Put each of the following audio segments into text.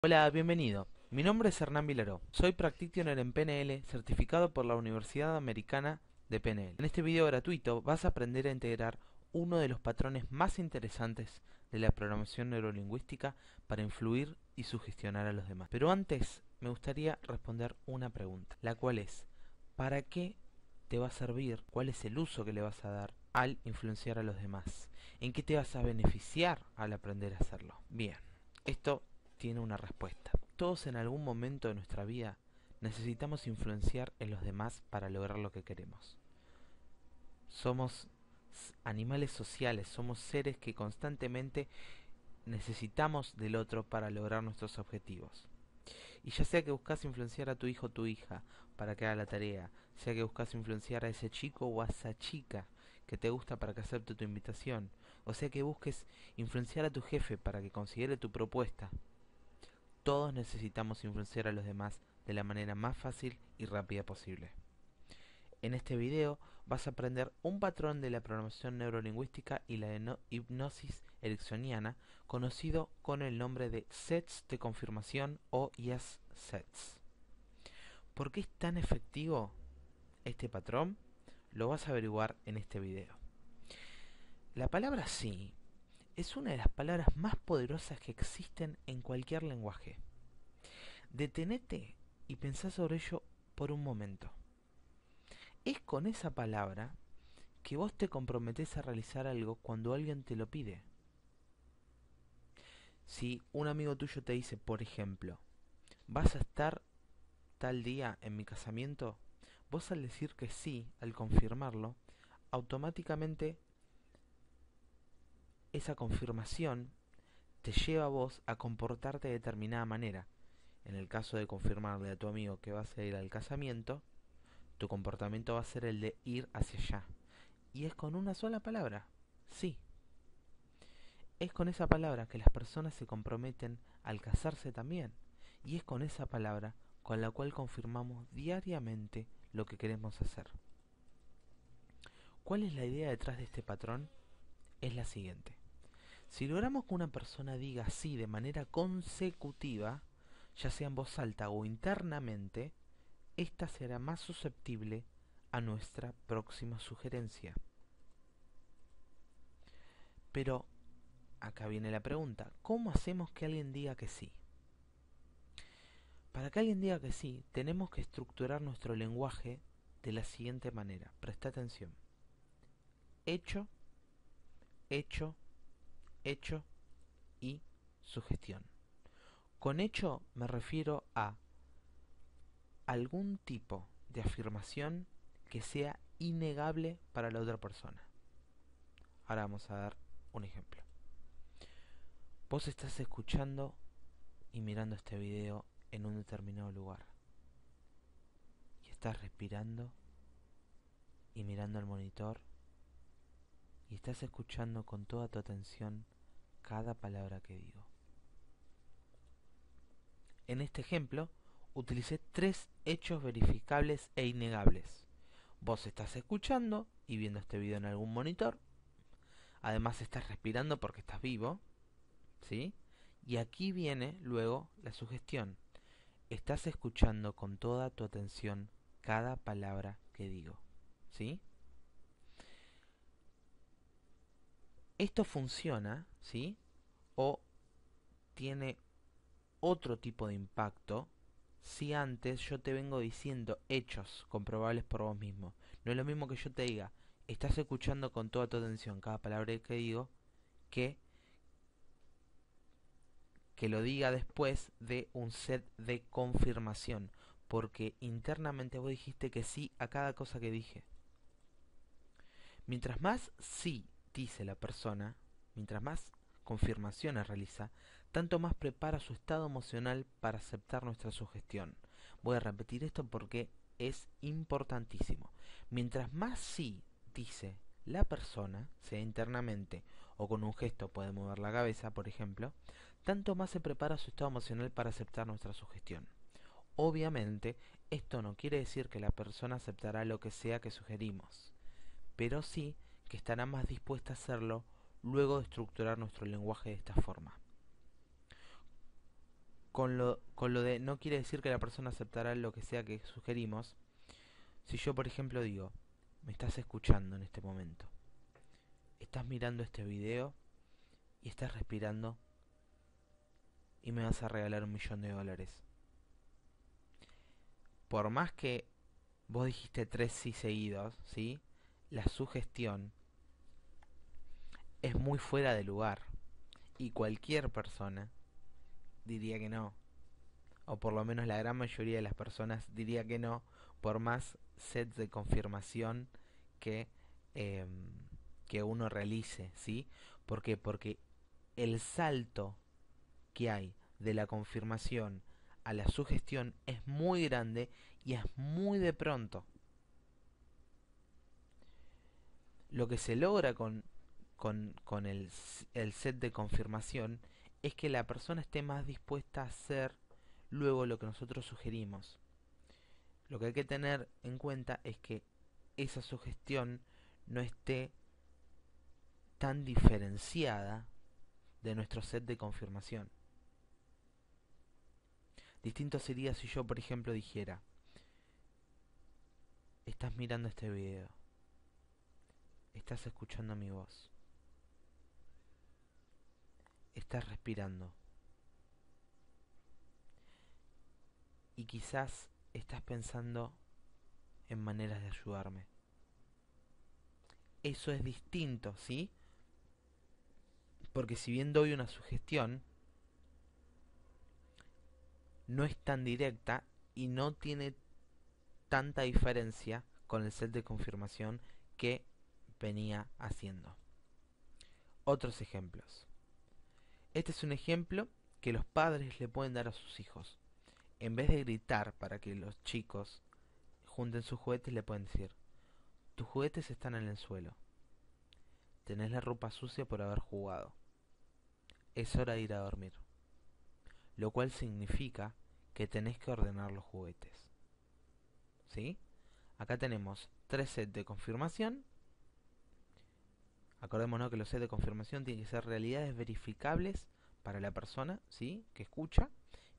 Hola, bienvenido. Mi nombre es Hernán Vilaró. Soy practitioner en PNL, certificado por la Universidad Americana de PNL. En este video gratuito vas a aprender a integrar uno de los patrones más interesantes de la programación neurolingüística para influir y sugestionar a los demás. Pero antes me gustaría responder una pregunta, la cual es: ¿para qué te va a servir? ¿Cuál es el uso que le vas a dar al influenciar a los demás? ¿En qué te vas a beneficiar al aprender a hacerlo? Bien, esto tiene una respuesta. Todos en algún momento de nuestra vida necesitamos influenciar en los demás para lograr lo que queremos. Somos animales sociales, somos seres que constantemente necesitamos del otro para lograr nuestros objetivos. Y ya sea que buscas influenciar a tu hijo o tu hija para que haga la tarea, sea que buscas influenciar a ese chico o a esa chica que te gusta para que acepte tu invitación, o sea que busques influenciar a tu jefe para que considere tu propuesta, todos necesitamos influenciar a los demás de la manera más fácil y rápida posible. En este video vas a aprender un patrón de la programación neurolingüística y la de hipnosis ericksoniana, conocido con el nombre de sets de confirmación o yes sets. ¿Por qué es tan efectivo este patrón? Lo vas a averiguar en este video. La palabra sí es una de las palabras más poderosas que existen en cualquier lenguaje. Detenete y pensá sobre ello por un momento. Es con esa palabra que vos te comprometés a realizar algo cuando alguien te lo pide. Si un amigo tuyo te dice, por ejemplo, ¿vas a estar tal día en mi casamiento? Vos al decir que sí, al confirmarlo, automáticamente esa confirmación te lleva a vos a comportarte de determinada manera. En el caso de confirmarle a tu amigo que vas a ir al casamiento, tu comportamiento va a ser el de ir hacia allá. Y es con una sola palabra, sí. Es con esa palabra que las personas se comprometen al casarse también. Y es con esa palabra con la cual confirmamos diariamente lo que queremos hacer. ¿Cuál es la idea detrás de este patrón? Es la siguiente. Si logramos que una persona diga sí de manera consecutiva, ya sea en voz alta o internamente, ésta será más susceptible a nuestra próxima sugerencia. Pero acá viene la pregunta: ¿cómo hacemos que alguien diga que sí? Para que alguien diga que sí, tenemos que estructurar nuestro lenguaje de la siguiente manera. Presta atención. Hecho, hecho, hecho y sugestión. Con hecho me refiero a algún tipo de afirmación que sea innegable para la otra persona. Ahora vamos a dar un ejemplo. Vos estás escuchando y mirando este video en un determinado lugar. Y estás respirando y mirando al monitor y estás escuchando con toda tu atención cada palabra que digo. En este ejemplo, utilicé tres hechos verificables e innegables. Vos estás escuchando y viendo este video en algún monitor. Además estás respirando porque estás vivo, ¿sí? Y aquí viene luego la sugestión. Estás escuchando con toda tu atención cada palabra que digo, ¿sí? Esto funciona, ¿sí? O tiene otro tipo de impacto si antes yo te vengo diciendo hechos comprobables por vos mismo. No es lo mismo que yo te diga, estás escuchando con toda tu atención cada palabra que digo, que lo diga después de un set de confirmación, porque internamente vos dijiste que sí a cada cosa que dije. Mientras más sí dice la persona, mientras más confirmaciones realiza, tanto más prepara su estado emocional para aceptar nuestra sugestión. Voy a repetir esto porque es importantísimo. Mientras más sí dice la persona, sea internamente o con un gesto, puede mover la cabeza, por ejemplo, tanto más se prepara su estado emocional para aceptar nuestra sugestión. Obviamente, esto no quiere decir que la persona aceptará lo que sea que sugerimos, pero sí que estará más dispuesta a hacerlo luego de estructurar nuestro lenguaje de esta forma. con lo de no quiere decir que la persona aceptará lo que sea que sugerimos. Si yo, por ejemplo, digo, me estás escuchando en este momento, estás mirando este video y estás respirando y me vas a regalar $1.000.000. Por más que vos dijiste 3 sí seguidos, ¿sí? La sugestión es muy fuera de lugar y cualquier persona diría que no, o por lo menos la gran mayoría de las personas diría que no, por más sets de confirmación que, eh, que uno realice, ¿sí? ¿Por qué? Porque el salto que hay de la confirmación a la sugestión es muy grande y es muy de pronto. Lo que se logra con el set de confirmación es que la persona esté más dispuesta a hacer luego lo que nosotros sugerimos. Lo que hay que tener en cuenta es que esa sugestión no esté tan diferenciada de nuestro set de confirmación. Distinto sería si yo, por ejemplo, dijera, estás mirando este video, estás escuchando mi voz, estás respirando y quizás estás pensando en maneras de ayudarme. Eso es distinto, ¿sí? Porque si bien doy una sugestión, no es tan directa y no tiene tanta diferencia con el set de confirmación que venía haciendo. Otros ejemplos. Este es un ejemplo que los padres le pueden dar a sus hijos. En vez de gritar para que los chicos junten sus juguetes, le pueden decir, tus juguetes están en el suelo. Tenés la ropa sucia por haber jugado. Es hora de ir a dormir. Lo cual significa que tenés que ordenar los juguetes. ¿Sí? Acá tenemos 3 sets de confirmación. Acordémonos que los sets de confirmación tienen que ser realidades verificables para la persona, ¿sí?, que escucha,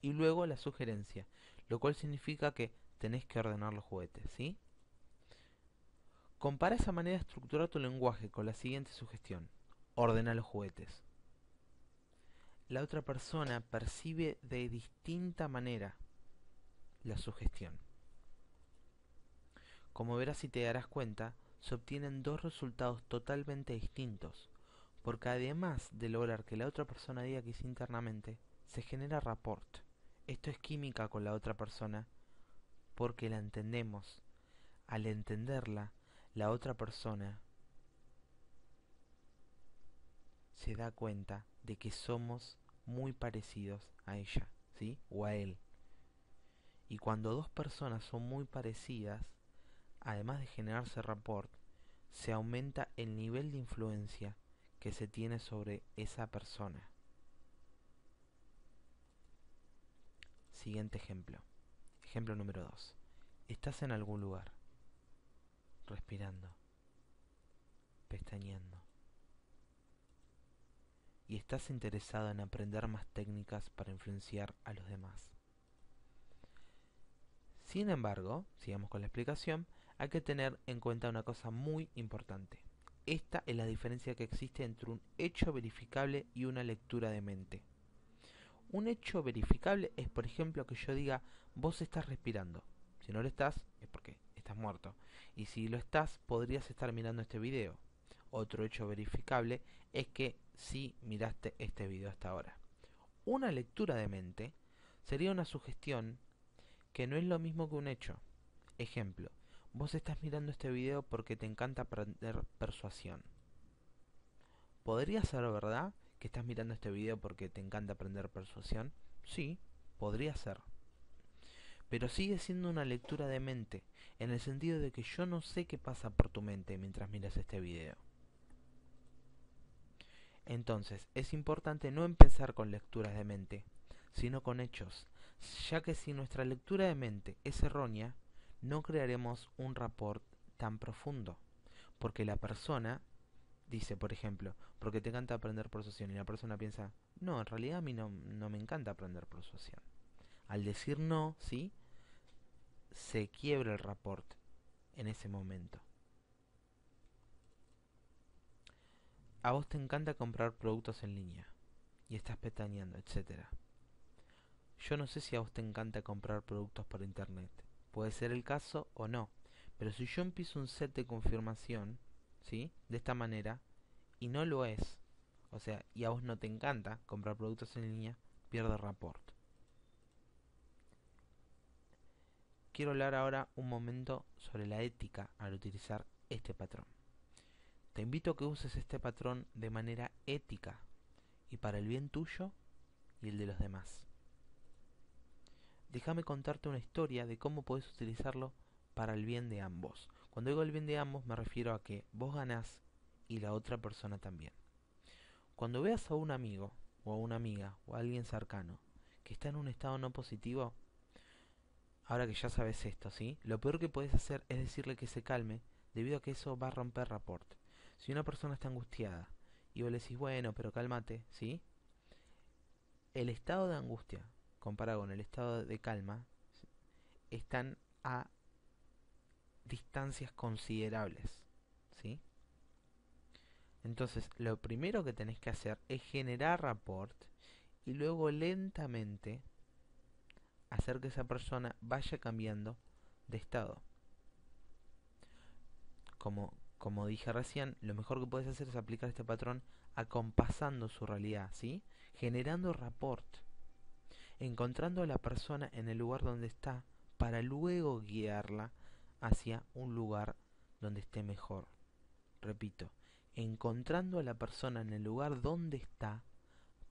y luego la sugerencia, lo cual significa que tenés que ordenar los juguetes, ¿sí? Compara esa manera de estructurar tu lenguaje con la siguiente sugestión. Ordena los juguetes. La otra persona percibe de distinta manera la sugestión. Como verás y te darás cuenta, se obtienen dos resultados totalmente distintos, porque además de lograr que la otra persona diga que sí internamente, se genera rapport. Esto es química con la otra persona, porque la entendemos. Al entenderla, la otra persona se da cuenta de que somos muy parecidos a ella, ¿sí? O a él. Y cuando dos personas son muy parecidas, además de generarse rapport, se aumenta el nivel de influencia que se tiene sobre esa persona. Siguiente ejemplo. Ejemplo número 2. Estás en algún lugar, respirando, pestañeando, y estás interesado en aprender más técnicas para influenciar a los demás. Sin embargo, sigamos con la explicación, hay que tener en cuenta una cosa muy importante. Esta es la diferencia que existe entre un hecho verificable y una lectura de mente. Un hecho verificable es, por ejemplo, que yo diga, vos estás respirando. Si no lo estás, es porque estás muerto. Y si lo estás, podrías estar mirando este video. Otro hecho verificable es que sí miraste este video hasta ahora. Una lectura de mente sería una sugestión que no es lo mismo que un hecho. Ejemplo, vos estás mirando este video porque te encanta aprender persuasión. ¿Podría ser verdad que estás mirando este video porque te encanta aprender persuasión? Sí, podría ser. Pero sigue siendo una lectura de mente, en el sentido de que yo no sé qué pasa por tu mente mientras miras este video. Entonces, es importante no empezar con lecturas de mente, sino con hechos, ya que si nuestra lectura de mente es errónea, no crearemos un rapport tan profundo, porque la persona dice, por ejemplo, porque te encanta aprender persuasión, y la persona piensa, no, en realidad a mí no me encanta aprender persuasión. Al decir no, ¿sí? Se quiebra el rapport en ese momento. A vos te encanta comprar productos en línea y estás pestañeando, etcétera. Yo no sé si a vos te encanta comprar productos por internet. Puede ser el caso o no. Pero si yo empiezo un set de confirmación, ¿sí? De esta manera, y no lo es, o sea, y a vos no te encanta comprar productos en línea, pierde rapport. Quiero hablar ahora un momento sobre la ética al utilizar este patrón. Te invito a que uses este patrón de manera ética y para el bien tuyo y el de los demás. Déjame contarte una historia de cómo podés utilizarlo para el bien de ambos. Cuando digo el bien de ambos me refiero a que vos ganás y la otra persona también. Cuando veas a un amigo o a una amiga o a alguien cercano que está en un estado no positivo, ahora que ya sabes esto, ¿sí? Lo peor que podés hacer es decirle que se calme, debido a que eso va a romper rapport. Si una persona está angustiada y vos le decís, bueno, pero cálmate, ¿sí? El estado de angustia comparado con el estado de calma están a distancias considerables, ¿sí? Entonces, lo primero que tenés que hacer es generar rapport y luego lentamente hacer que esa persona vaya cambiando de estado. Como dije recién, lo mejor que puedes hacer es aplicar este patrón acompasando su realidad, ¿sí? Generando rapport, encontrando a la persona en el lugar donde está para luego guiarla hacia un lugar donde esté mejor. Repito, encontrando a la persona en el lugar donde está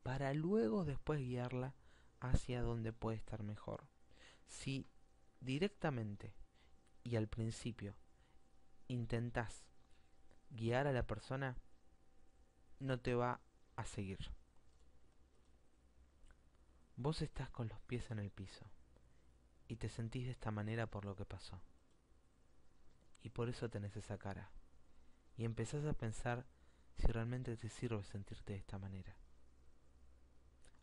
para luego después guiarla hacia donde puede estar mejor. Si directamente y al principio intentás guiar a la persona, no te va a seguir. Vos estás con los pies en el piso y te sentís de esta manera por lo que pasó. Y por eso tenés esa cara. Y empezás a pensar si realmente te sirve sentirte de esta manera.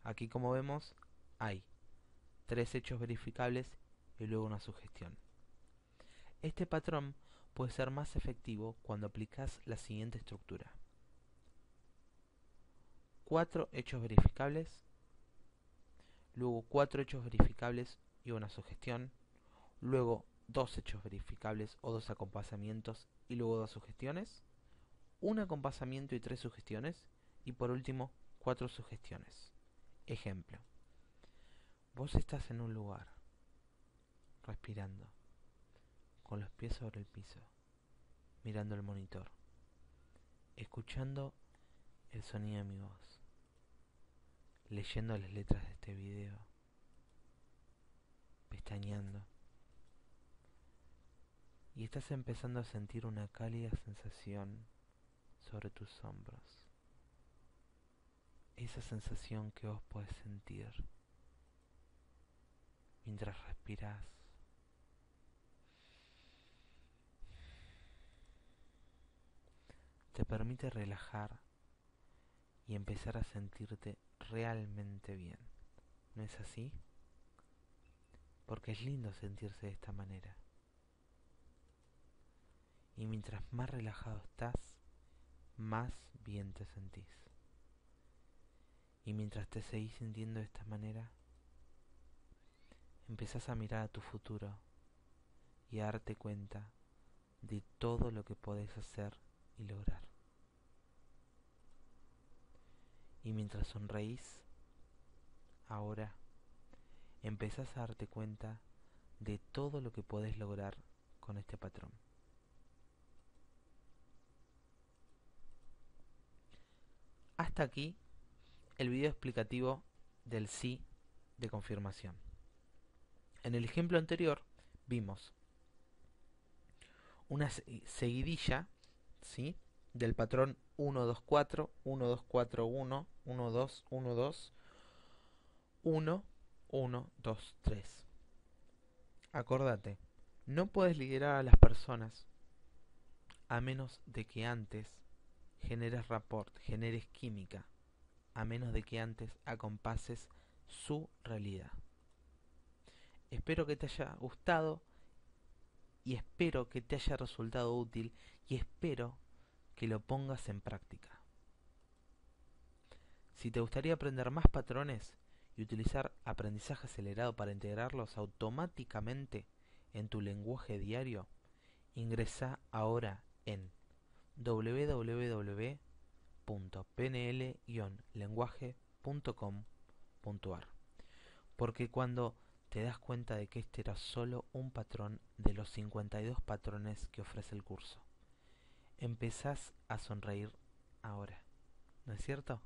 Aquí, como vemos, hay 3 hechos verificables y luego una sugestión. Este patrón puede ser más efectivo cuando aplicas la siguiente estructura: 4 hechos verificables, luego 4 hechos verificables y una sugestión, luego 2 hechos verificables o 2 acompasamientos y luego 2 sugestiones, un acompasamiento y 3 sugestiones, y por último 4 sugestiones. Ejemplo: vos estás en un lugar, respirando, con los pies sobre el piso, mirando el monitor, escuchando el sonido de mi voz, leyendo las letras de este video, pestañeando, y estás empezando a sentir una cálida sensación sobre tus hombros. Esa sensación que vos podés sentir mientras respirás. Te permite relajar y empezar a sentirte realmente bien. ¿No es así? Porque es lindo sentirse de esta manera. Y mientras más relajado estás, más bien te sentís. Y mientras te seguís sintiendo de esta manera, empezás a mirar a tu futuro y a darte cuenta de todo lo que podés hacer y lograr. Y mientras sonreís, ahora empezás a darte cuenta de todo lo que podés lograr con este patrón. Hasta aquí el video explicativo del sí de confirmación. En el ejemplo anterior vimos una seguidilla, ¿sí?, del patrón 1, 2, 4, 1, 2, 4, 1, 1, 2, 1, 2, 1, 1, 2, 3. Acordate, no puedes liderar a las personas a menos de que antes generes rapport, generes química, a menos de que antes acompases su realidad. Espero que te haya gustado y espero que te haya resultado útil y espero que lo pongas en práctica. Si te gustaría aprender más patrones y utilizar aprendizaje acelerado para integrarlos automáticamente en tu lenguaje diario, ingresa ahora en www.pnl-lenguaje.com.ar, porque cuando te das cuenta de que este era solo un patrón de los 52 patrones que ofrece el curso, empezás a sonreír ahora, ¿no es cierto?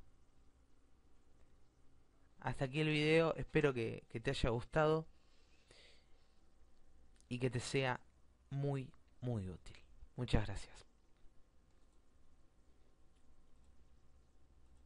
Hasta aquí el video, espero que te haya gustado y que te sea muy útil. Muchas gracias.